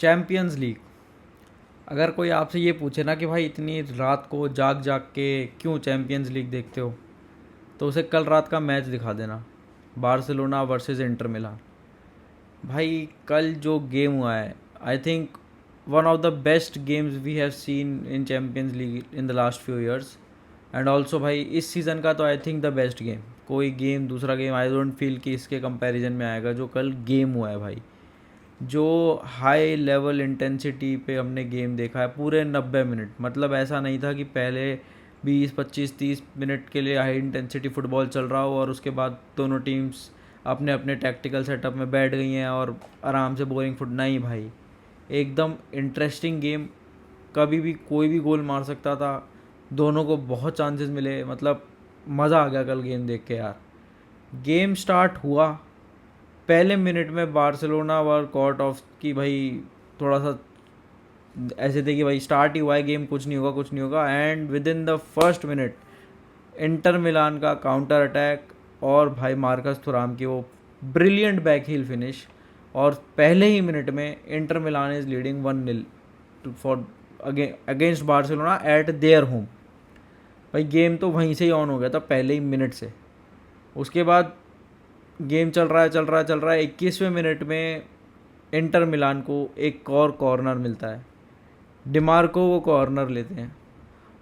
Champions league. अगर कोई आपसे ये पूछे ना कि भाई इतनी रात को जाग जाग के क्यों चैम्पियंस लीग देखते हो, तो उसे कल रात का मैच दिखा देना, बार्सिलोना वर्सेस इंटर मिलान। भाई कल जो गेम हुआ है, I think one of the best games we have seen in Champions League in the last few years. And also भाई इस सीज़न का तो I think the best game, कोई गेम दूसरा गेम आई डोंट फील कि इसके comparison में आएगा जो कल गेम हुआ है भाई। जो हाई लेवल इंटेंसिटी पे हमने गेम देखा है पूरे 90 मिनट, मतलब ऐसा नहीं था कि पहले 20 25 30 मिनट के लिए हाई इंटेंसिटी फुटबॉल चल रहा हो और उसके बाद दोनों टीम्स अपने अपने टैक्टिकल सेटअप में बैठ गई हैं और आराम से बोरिंग फुट नहीं भाई, एकदम इंटरेस्टिंग गेम। कभी भी कोई भी गोल मार सकता था, दोनों को बहुत चांसेस मिले, मतलब मज़ा आ गया कल गेम देख के यार। गेम स्टार्ट हुआ, पहले मिनट में बार्सिलोना वर कॉट ऑफ कि भाई थोड़ा सा ऐसे थे कि भाई स्टार्ट ही हुआ है गेम, कुछ नहीं होगा कुछ नहीं होगा, and with in the first minute Inter Milan का काउंटर अटैक और भाई मार्कस थुराम की वो ब्रिलियंट बैक हील फिनिश, और पहले ही मिनट में Inter Milan is leading 1-0 for against Barcelona eight their home. भाई गेम तो वहीं से ही ऑन हो गया था पहले ही मिनट से। उसके बाद गेम चल रहा है चल रहा है चल रहा है, 21वें मिनट में इंटर मिलान को एक और कॉर्नर मिलता है, डिमार्को वो कॉर्नर लेते हैं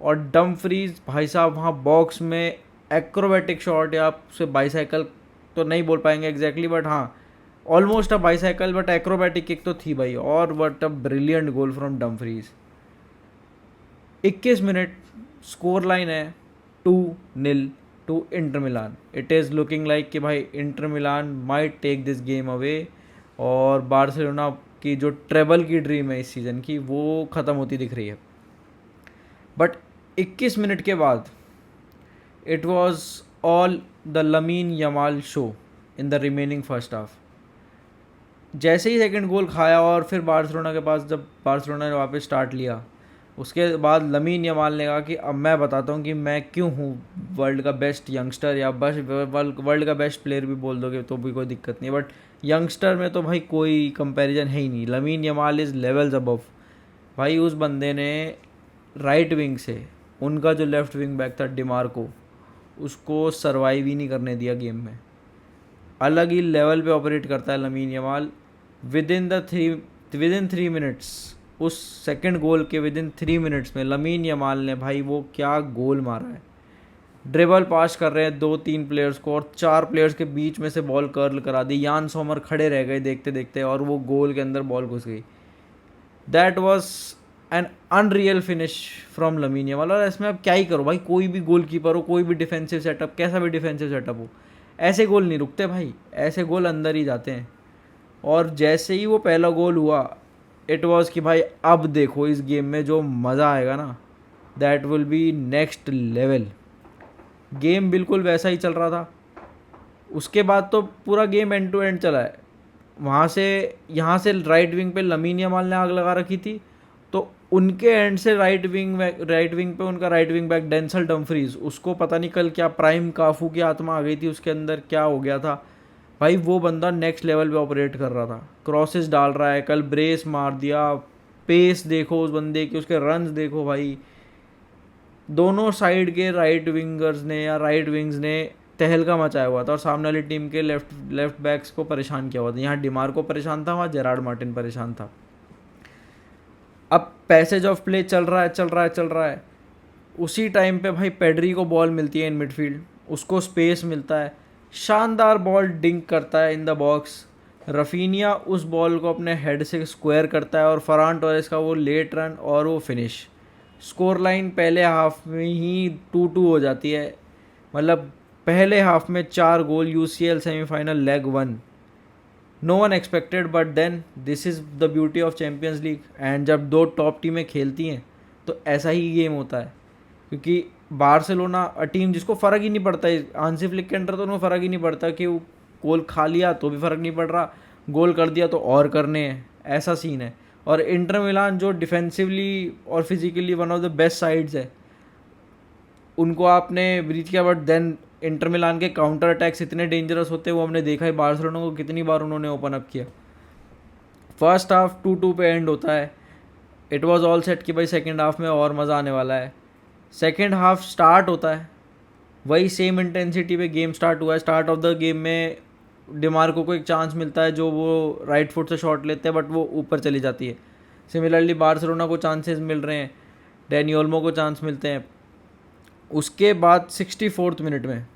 और डमफ्रीज भाई साहब वहाँ बॉक्स में एक्रोबैटिक शॉट, या आप उसे बाईसाइकिल तो नहीं बोल पाएंगे एग्जैक्टली बट हाँ almost a bicycle but acrobatic kick तो थी भाई, और but a brilliant goal from Dumfries. 21 minute, score line है 2-0 to Inter Milan. It is looking like कि भाई Inter Milan might take this game away और Barcelona की जो ट्रेबल की ड्रीम है इस सीज़न की वो ख़त्म होती दिख रही है। बट 21 मिनट के बाद it was all the lamin Yamal show in the remaining first half. जैसे ही सेकंड गोल खाया और फिर बार्सिलोना के पास जब बार्सिलोना ने वापस स्टार्ट लिया, उसके बाद लमीन यमाल ने कहा कि अब मैं बताता हूँ कि मैं क्यों हूँ वर्ल्ड का बेस्ट यंगस्टर, या बस वर्ल्ड का बेस्ट प्लेयर भी बोल दोगे तो भी कोई दिक्कत नहीं, बट यंगस्टर में तो भाई कोई कंपैरिजन है ही नहीं। Lamin Yamal is levels above. भाई उस बंदे ने राइट विंग से, उनका जो लेफ्ट विंग बैक था डिमार्को, उसको सरवाइव ही नहीं करने दिया गेम में। अलग ही लेवल पे ऑपरेट करता है lamin Yamal. With in 3 minutes, उस सेकंड गोल के विद इन 3 मिनट्स में लमीन यमाल ने भाई वो क्या गोल मारा है। ड्रिबल पास कर रहे हैं 2-3 प्लेयर्स को और 4 प्लेयर्स के बीच में से बॉल कर्ल करा दी, यान सोमर खड़े रह गए देखते देखते और वो गोल के अंदर बॉल घुस गई। That was an unreal finish from Lamine Yamal. और इसमें अब क्या ही करो भाई, कोई भी गोल कीपर हो, कोई भी डिफेंसिव सेटअप, कैसा भी डिफेंसिव सेटअप हो, ऐसे गोल नहीं रुकते भाई, ऐसे गोल अंदर ही जाते हैं। और जैसे ही वो पहला गोल हुआ, इट वॉज कि भाई अब देखो इस गेम में जो मज़ा आएगा ना, that will be next level. Game बिल्कुल वैसा ही चल रहा था। उसके बाद तो पूरा गेम एंड टू एंड चला है। वहाँ से यहाँ से राइट विंग पे लमीन यमाल ने आग लगा रखी थी, तो उनके एंड से राइट विंग पे उनका राइट विंग बैक डेंसल डमफ्रीज, उसको पता नहीं कल क्या प्राइम काफू की आत्मा आ गई थी उसके अंदर, क्या हो गया था भाई, वो बंदा नेक्स्ट लेवल पे ऑपरेट कर रहा था, क्रॉसेस डाल रहा है, कल ब्रेस मार दिया। पेस देखो उस बंदे की, उसके रन्स देखो भाई। दोनों साइड के राइट विंगर्स ने या राइट विंग्स ने तहलका मचाया हुआ था और सामने वाली टीम के लेफ्ट बैक्स को परेशान किया हुआ था। यहाँ डिमार को परेशान था, वहाँ जेरार्ड मार्टिन परेशान था। अब पैसेज ऑफ प्ले चल रहा है चल रहा है चल रहा है, उसी टाइम पे भाई पेड्री को बॉल मिलती है इन मिडफील्ड, उसको स्पेस मिलता है, शानदार बॉल डिंक करता है इन द बॉक्स। रफीनिया उस बॉल को अपने हेड से स्क्वायर करता है और फरान टोरेस का वो लेट रन और वो फिनिश। स्कोर लाइन पहले हाफ में ही 2-2 हो जाती है, मतलब पहले हाफ में 4 गोल, UCL semifinal leg 1। No one expected, but then this is the beauty of Champions League. And जब दो टॉप टीमें खेलती हैं तो ऐसा ही गेम होता है, क्योंकि बार्सिलोना टीम जिसको फ़र्क ही नहीं पड़ता है, हांसी फ्लिक के अंडर तो उनको फ़र्क ही नहीं पड़ता कि वो गोल खा लिया तो भी फ़र्क नहीं पड़ रहा, गोल कर दिया तो और करने हैं, ऐसा सीन है। और इंटर मिलान जो डिफेंसिवली और physically one of the best sides है, उनको आपने ब्रीच किया, बट देन इंटर मिलान के काउंटर अटैक्स इतने डेंजरस होते हैं, वो हमने देखा है बार्सिलोना को कितनी बार उन्होंने ओपन अप किया। फर्स्ट हाफ 2-2 पे एंड होता है. इट वॉज ऑल सेट कि भाई सेकेंड हाफ में और मज़ा आने वाला है. सेकेंड हाफ स्टार्ट होता है, वही सेम इंटेंसिटी पे गेम स्टार्ट हुआ है. स्टार्ट ऑफ द गेम में डिमार्को को एक चांस मिलता है जो वो राइट फुट से शॉट लेते हैं बट वो ऊपर चली जाती है. सिमिलरली बार्सिलोना को चांसेस मिल रहे हैं, डैनी ओल्मो को चांस मिलते हैं. उसके बाद 64th मिनट में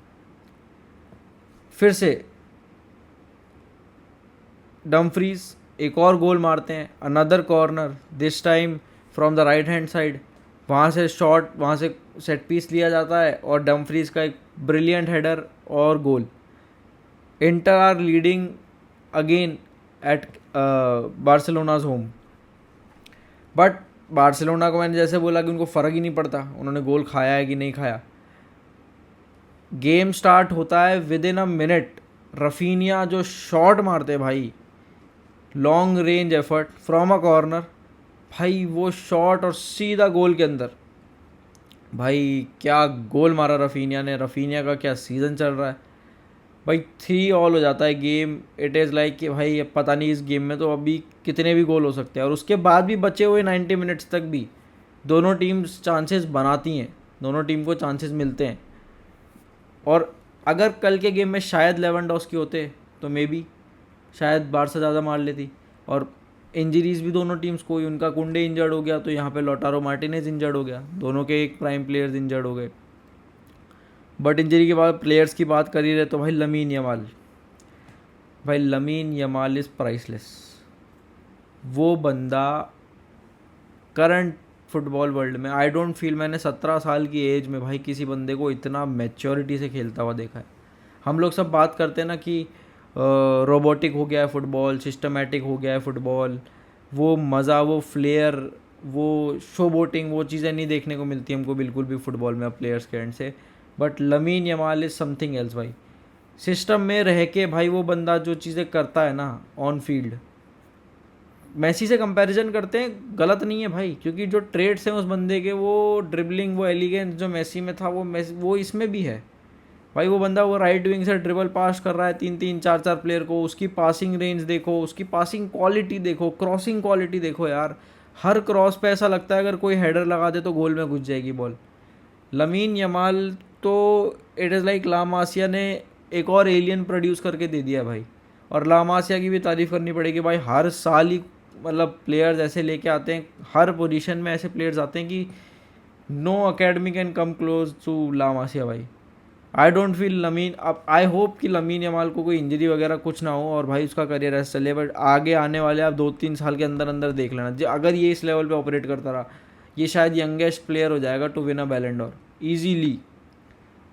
फिर से डमफ्रीज एक और गोल मारते हैं. Another corner, this time from the right hand side. वहाँ से शॉट, वहाँ से सेट पीस लिया जाता है और डमफ्रीज का एक ब्रिलियंट हेडर और goal. Inter are leading again at Barcelona's home. But Barcelona को मैंने जैसे बोला कि उनको फ़र्क ही नहीं पड़ता उन्होंने गोल खाया है कि नहीं खाया. गेम स्टार्ट होता है, with in a minute Raphinha जो शॉट मारते भाई, long range effort from a corner, भाई वो शॉट और सीधा गोल के अंदर. भाई क्या गोल मारा रफीनिया ने. रफीनिया का क्या सीज़न चल रहा है भाई. 3-3 हो जाता है गेम. इट इज़ लाइक कि भाई अब पता नहीं इस गेम में तो अभी कितने भी गोल हो सकते हैं. और उसके बाद भी बचे हुए 90 मिनट्स तक भी दोनों टीम्स चांसेस बनाती हैं, दोनों टीम को चांसेस मिलते हैं. और अगर कल के गेम में शायद लेवेंडोस्की होते तो मे बी शायद बारसा ज़्यादा मार लेती. और इंजरीज़ भी दोनों टीम्स को ही, उनका कुंडे इंजर्ड हो गया तो यहाँ पे लोटारो मार्टिनेज इंजर्ड हो गया. दोनों के एक प्राइम प्लेयर्स इंजर्ड हो गए. बट इंजरी के बाद प्लेयर्स की बात कर ही रहे तो भाई लमीन यमाल, भाई लमीन यमाल इज़ प्राइसलेस. वो बंदा करंट फुटबॉल वर्ल्ड में आई डोंट फील मैंने 17 साल की एज में भाई किसी बंदे को इतना मैच्योरिटी से खेलता हुआ देखा है. हम लोग सब बात करते हैं ना कि रोबोटिक हो गया है फुटबॉल, सिस्टमेटिक हो गया है फुटबॉल, वो मज़ा, वो फ्लेयर, वो शो बोटिंग, वो चीज़ें नहीं देखने को मिलती हमको बिल्कुल भी फुटबॉल में अब प्लेयर्स के एंड से. But lamin Yamal is something else भाई. सिस्टम में रह के भाई वो बंदा जो चीज़ें करता है ना ऑन फील्ड, मैसी से कंपैरिजन करते हैं गलत नहीं है भाई, क्योंकि जो ट्रेड्स हैं उस बंदे के, वो ड्रिबलिंग, वो एलिगेंस जो मैसी में था वो इसमें भी है भाई. वो बंदा वो राइट विंग से ड्रिबल पास कर रहा है 3-3 4-4 प्लेयर को. उसकी पासिंग रेंज देखो, उसकी पासिंग क्वालिटी देखो, क्रॉसिंग क्वालिटी देखो यार. हर क्रॉस पे ऐसा लगता है अगर कोई हेडर लगा दे तो गोल में घुस जाएगी बॉल. लमीन यमाल तो इट इज़ लाइक ला मासिया ने एक और एलियन प्रोड्यूस करके दे दिया भाई. और ला मासिया की भी तारीफ़ करनी पड़ेगी भाई. हर साल ही मतलब प्लेयर्स ऐसे लेके आते हैं, हर पोजीशन में ऐसे प्लेयर्स आते हैं कि no academy can come close to La Masia भाई. आई डोंट फील लमीन, अब आई होप कि लमीन यमाल को कोई इंजरी वगैरह कुछ ना हो और भाई उसका करियर ऐसे चले. बट आगे आने वाले आप 2-3 साल के अंदर अंदर देख लेना, अगर ये इस लेवल पे ऑपरेट करता रहा, ये शायद यंगेस्ट प्लेयर हो जाएगा टू विन अ बैलन डोर ईजीली.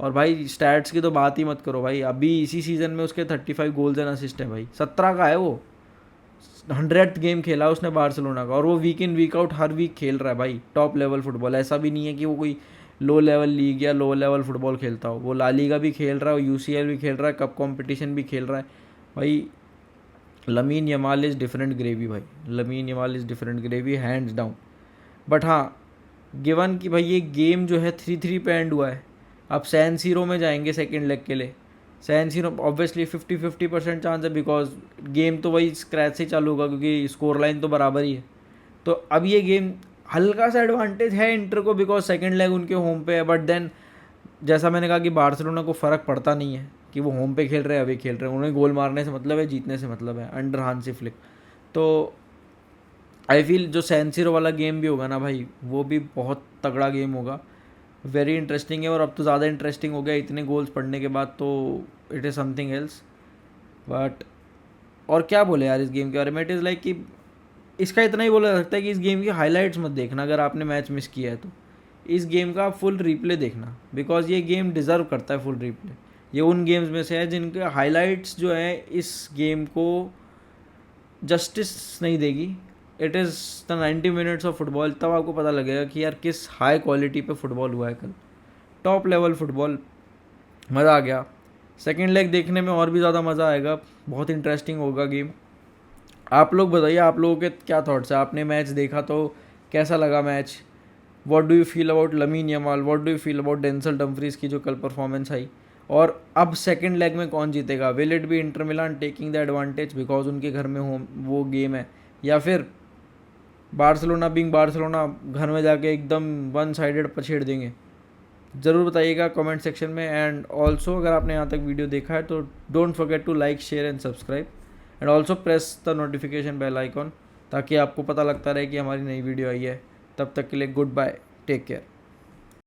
और भाई स्टैट्स की तो बात ही मत करो भाई. अभी इसी सीज़न में उसके 35 गोल्स एंड असिस्ट हैं भाई. 17 का है वो. 100th गेम खेला उसने बार्सिलोना का और वो वीक इन वीक आउट हर वीक खेल रहा है भाई. टॉप लेवल फुटबॉल, ऐसा भी नहीं है कि वो कोई लो लेवल लीग या लो लेवल फुटबॉल खेलता हो. वो ला लीगा भी खेल रहा है, यूसीएल भी खेल रहा है, कप कंपटीशन भी खेल रहा है भाई. Lamine Yamal is different gravy भाई. Lamine Yamal is different gravy hands down. But हाँ, गिवन कि भाई ये गेम जो है 3-3 पे एंड हुआ है. अब सैन सीरो में जाएंगे सेकेंड लेग के लिए. सैन सीरो ऑब्वियसली 50-50% चांस है बिकॉज गेम तो वही स्क्रैच से चालू होगा क्योंकि स्कोर लाइन तो बराबर ही है. तो अब ये गेम हल्का सा एडवांटेज है इंटर को बिकॉज सेकंड लेग उनके होम पे है. बट देन जैसा मैंने कहा कि बार्सिलोना को फ़र्क पड़ता नहीं है कि वो होम पे खेल रहे हैं अभी खेल रहे हैं. उन्हें गोल मारने से मतलब है, जीतने से मतलब है अंडर हांसी फ्लिक. तो आई फील जो सैन सीरो वाला गेम भी होगा ना भाई, वो भी बहुत तगड़ा गेम होगा, वेरी इंटरेस्टिंग है. और अब तो ज़्यादा इंटरेस्टिंग हो गया इतने गोल्स पढ़ने के बाद, तो it is something else. But और क्या बोले यार इस गेम के बारे में. इट इज़ लाइक कि इसका इतना ही बोला जा सकता है कि इस गेम की हाइलाइट्स मत देखना अगर आपने मैच मिस किया है तो. इस गेम का फुल रिप्ले देखना बिकॉज ये गेम डिज़र्व करता है फुल रिप्ले. ये उन गेम्स में से है जिनके हाइलाइट्स जो है इस गेम को जस्टिस नहीं देगी. It is the 90 minutes of football. तब आपको पता लगेगा कि यार किस हाई क्वालिटी पे फुटबॉल हुआ है कल. Top level football. मज़ा आ गया. सेकेंड लेग देखने में और भी ज़्यादा मज़ा आएगा. बहुत इंटरेस्टिंग होगा गेम. आप लोग बताइए आप लोगों के क्या थॉट्स है. आपने मैच देखा तो कैसा लगा match. What do you feel about Lamine Yamal. What do you feel about Denzel Dumfries की जो कल परफॉर्मेंस आई. और अब सेकेंड लेग में कौन जीतेगा. Will it be Inter Milan taking the advantage because उनके घर में होम वो गेम है. या फिर बार्सिलोना बिंग बार्सिलोना घर में जाके एकदम वन साइडेड पछेड़ देंगे? ज़रूर बताइएगा कमेंट सेक्शन में। एंड ऑल्सो अगर आपने यहाँ तक वीडियो देखा है तो don't forget to like, share and subscribe, and also press the notification bell icon, ताकि आपको पता लगता रहे कि हमारी नई वीडियो आई है। तब तक के लिए गुड बाय, टेक केयर।